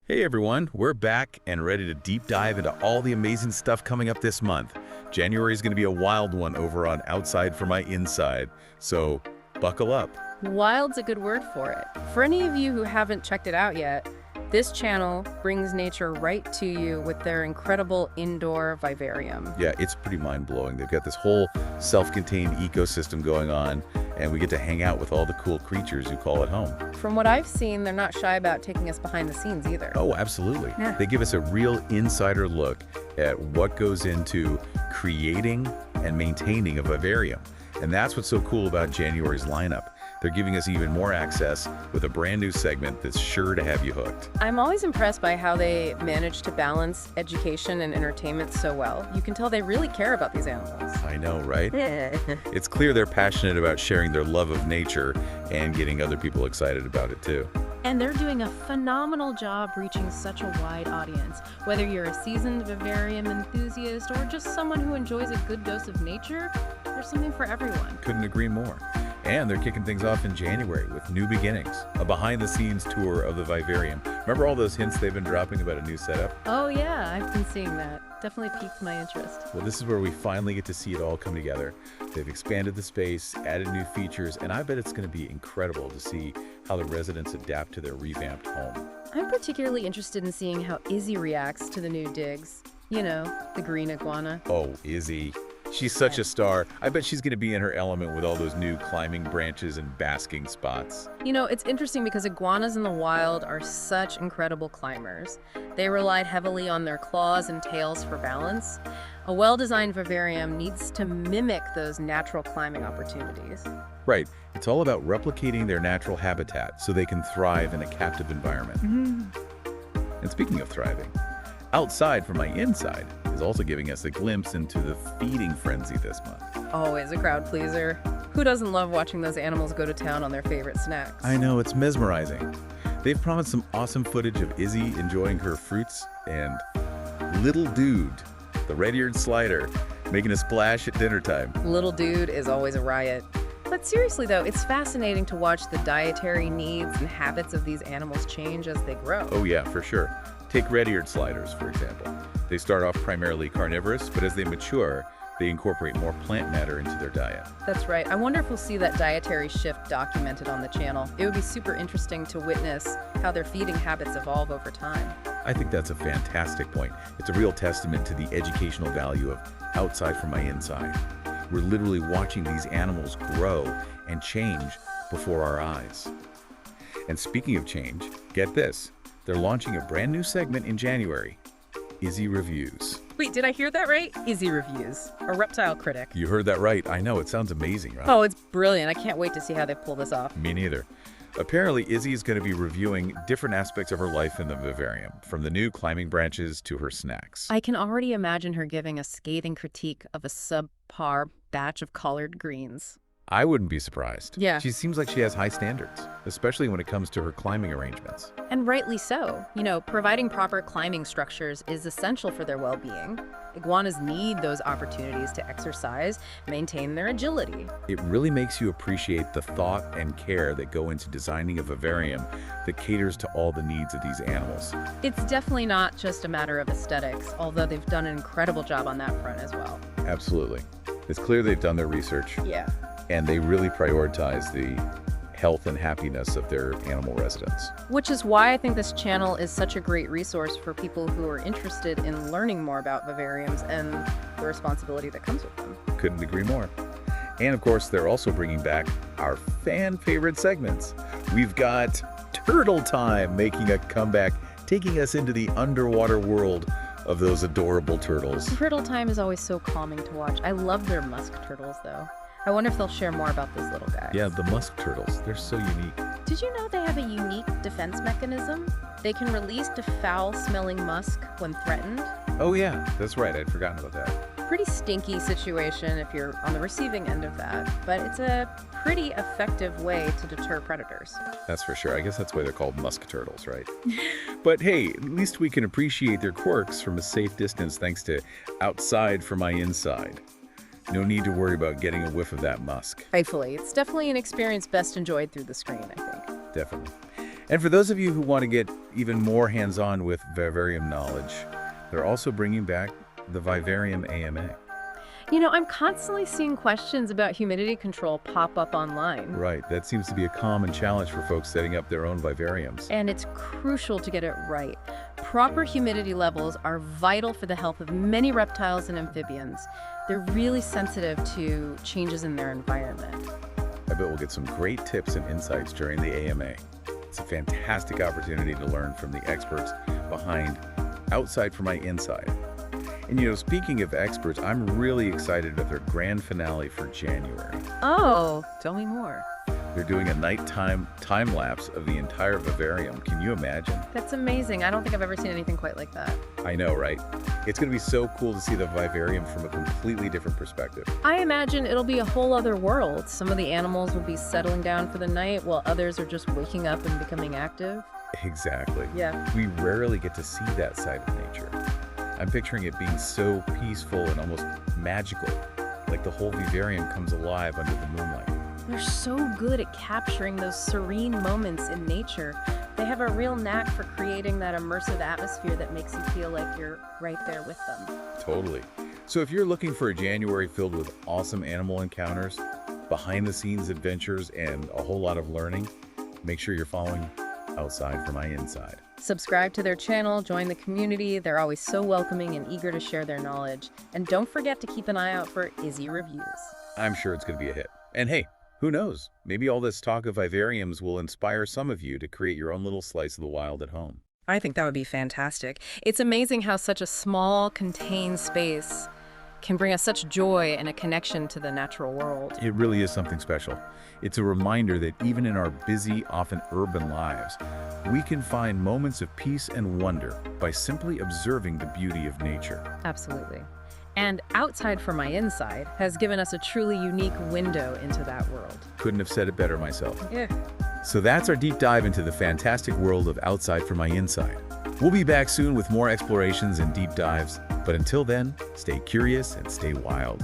Hey everyone, we're back and ready to deep dive into all the amazing stuff coming up this month. January is going to be a wild one over on Outside for My Inside, so buckle up. Wild's a good word for it. For any of you who haven't checked it out yet, this channel brings nature right to you with their incredible indoor vivarium. Yeah, it's pretty mind-blowing. They've got this whole self-contained ecosystem going on, and we get to hang out with all the cool creatures who call it home. From what I've seen, they're not shy about taking us behind the scenes either. Oh, absolutely. Yeah. They give us a real insider look at what goes into creating and maintaining a vivarium. And that's what's so cool about January's lineup. They're giving us even more access with a brand new segment that's sure to have you hooked. I'm always impressed by how they manage to balance education and entertainment so well. You can tell they really care about these animals. I know, right? It's clear they're passionate about sharing their love of nature and getting other people excited about it too. And they're doing a phenomenal job reaching such a wide audience. Whether you're a seasoned vivarium enthusiast or just someone who enjoys a good dose of nature, there's something for everyone. Couldn't agree more. And they're kicking things off in January with New Beginnings, a behind-the-scenes tour of the vivarium. Remember all those hints they've been dropping about a new setup? Oh yeah, I've been seeing that. Definitely piqued my interest. Well, this is where we finally get to see it all come together. They've expanded the space, added new features, and I bet it's going to be incredible to see how the residents adapt to their revamped home. I'm particularly interested in seeing how Izzy reacts to the new digs. You know, the green iguana. Oh, Izzy. She's such a star. I bet she's going to be in her element with all those new climbing branches and basking spots. You know, it's interesting because iguanas in the wild are such incredible climbers. They relied heavily on their claws and tails for balance. A well-designed vivarium needs to mimic those natural climbing opportunities. Right. It's all about replicating their natural habitat so they can thrive in a captive environment. And speaking of thriving, Outside for My Inside is also giving us a glimpse into the feeding frenzy this month. Always a crowd pleaser. Who doesn't love watching those animals go to town on their favorite snacks? I know, it's mesmerizing. They've promised some awesome footage of Izzy enjoying her fruits and Little Dude, the red-eared slider, making a splash at dinner time. Little Dude is always a riot. But seriously though, it's fascinating to watch the dietary needs and habits of these animals change as they grow. Oh yeah, for sure. Take red-eared sliders, for example. They start off primarily carnivorous, but as they mature, they incorporate more plant matter into their diet. That's right. I wonder if we'll see that dietary shift documented on the channel. It would be super interesting to witness how their feeding habits evolve over time. I think that's a fantastic point. It's a real testament to the educational value of Outside for My Inside. We're literally watching these animals grow and change before our eyes. And speaking of change, get this. They're launching a brand new segment in January, Izzy Reviews. Wait, did I hear that right? Izzy Reviews, a reptile critic. You heard that right. I know, it sounds amazing, right? Oh, it's brilliant. I can't wait to see how they pull this off. Me neither. Apparently, Izzy is going to be reviewing different aspects of her life in the vivarium, from the new climbing branches to her snacks. I can already imagine her giving a scathing critique of a subpar batch of collard greens. I wouldn't be surprised. Yeah. She seems like she has high standards, especially when it comes to her climbing arrangements. And rightly so. You know, providing proper climbing structures is essential for their well-being. Iguanas need those opportunities to exercise, maintain their agility. It really makes you appreciate the thought and care that go into designing a vivarium that caters to all the needs of these animals. It's definitely not just a matter of aesthetics, although they've done an incredible job on that front as well. Absolutely. It's clear they've done their research, Yeah. and they really prioritize the health and happiness of their animal residents. Which is why I think this channel is such a great resource for people who are interested in learning more about vivariums and the responsibility that comes with them. Couldn't agree more. And of course, they're also bringing back our fan favorite segments. We've got Turtle Time making a comeback, taking us into the underwater world of those adorable turtles. Turtle Time is always so calming to watch. I love their musk turtles, though. I wonder if they'll share more about those little guys. Yeah, the musk turtles, they're so unique. Did you know they have a unique defense mechanism? They can release foul-smelling musk when threatened. Oh yeah, that's right, I'd forgotten about that. Pretty stinky situation if you're on the receiving end of that, but it's a pretty effective way to deter predators. That's for sure. I guess that's why they're called musk turtles, right? But hey, at least we can appreciate their quirks from a safe distance thanks to Outside for My Inside. No need to worry about getting a whiff of that musk. Rightfully, it's definitely an experience best enjoyed through the screen, I think. Definitely. And for those of you who want to get even more hands-on with vivarium knowledge, they're also bringing back the Vivarium AMA. You know, I'm constantly seeing questions about humidity control pop up online. Right, that seems to be a common challenge for folks setting up their own vivariums. And it's crucial to get it right. Proper humidity levels are vital for the health of many reptiles and amphibians. They're really sensitive to changes in their environment. I bet we'll get some great tips and insights during the AMA. It's a fantastic opportunity to learn from the experts behind Outside for My Inside. And you know, speaking of experts, I'm really excited about their grand finale for January. Oh, tell me more. They're doing a nighttime time-lapse of the entire vivarium. Can you imagine? That's amazing. I don't think I've ever seen anything quite like that. I know, right? It's going to be so cool to see the vivarium from a completely different perspective. I imagine it'll be a whole other world. Some of the animals will be settling down for the night while others are just waking up and becoming active. Exactly. Yeah. We rarely get to see that side of nature. I'm picturing it being so peaceful and almost magical, like the whole vivarium comes alive under the moonlight. They're so good at capturing those serene moments in nature. They have a real knack for creating that immersive atmosphere that makes you feel like you're right there with them. Totally. So if you're looking for a January filled with awesome animal encounters, behind-the-scenes adventures, and a whole lot of learning, make sure you're following Outside for My Inside. Subscribe to their channel, join the community. They're always so welcoming and eager to share their knowledge. And don't forget to keep an eye out for Izzy reviews. I'm sure it's going to be a hit. And hey, who knows? Maybe all this talk of vivariums will inspire some of you to create your own little slice of the wild at home. I think that would be fantastic. It's amazing how such a small, contained space can bring us such joy and a connection to the natural world. It really is something special. It's a reminder that even in our busy, often urban lives, we can find moments of peace and wonder by simply observing the beauty of nature. Absolutely. And Outside for My Inside has given us a truly unique window into that world. Couldn't have said it better myself. Yeah. So that's our deep dive into the fantastic world of Outside for My Inside. We'll be back soon with more explorations and deep dives, but until then, stay curious and stay wild.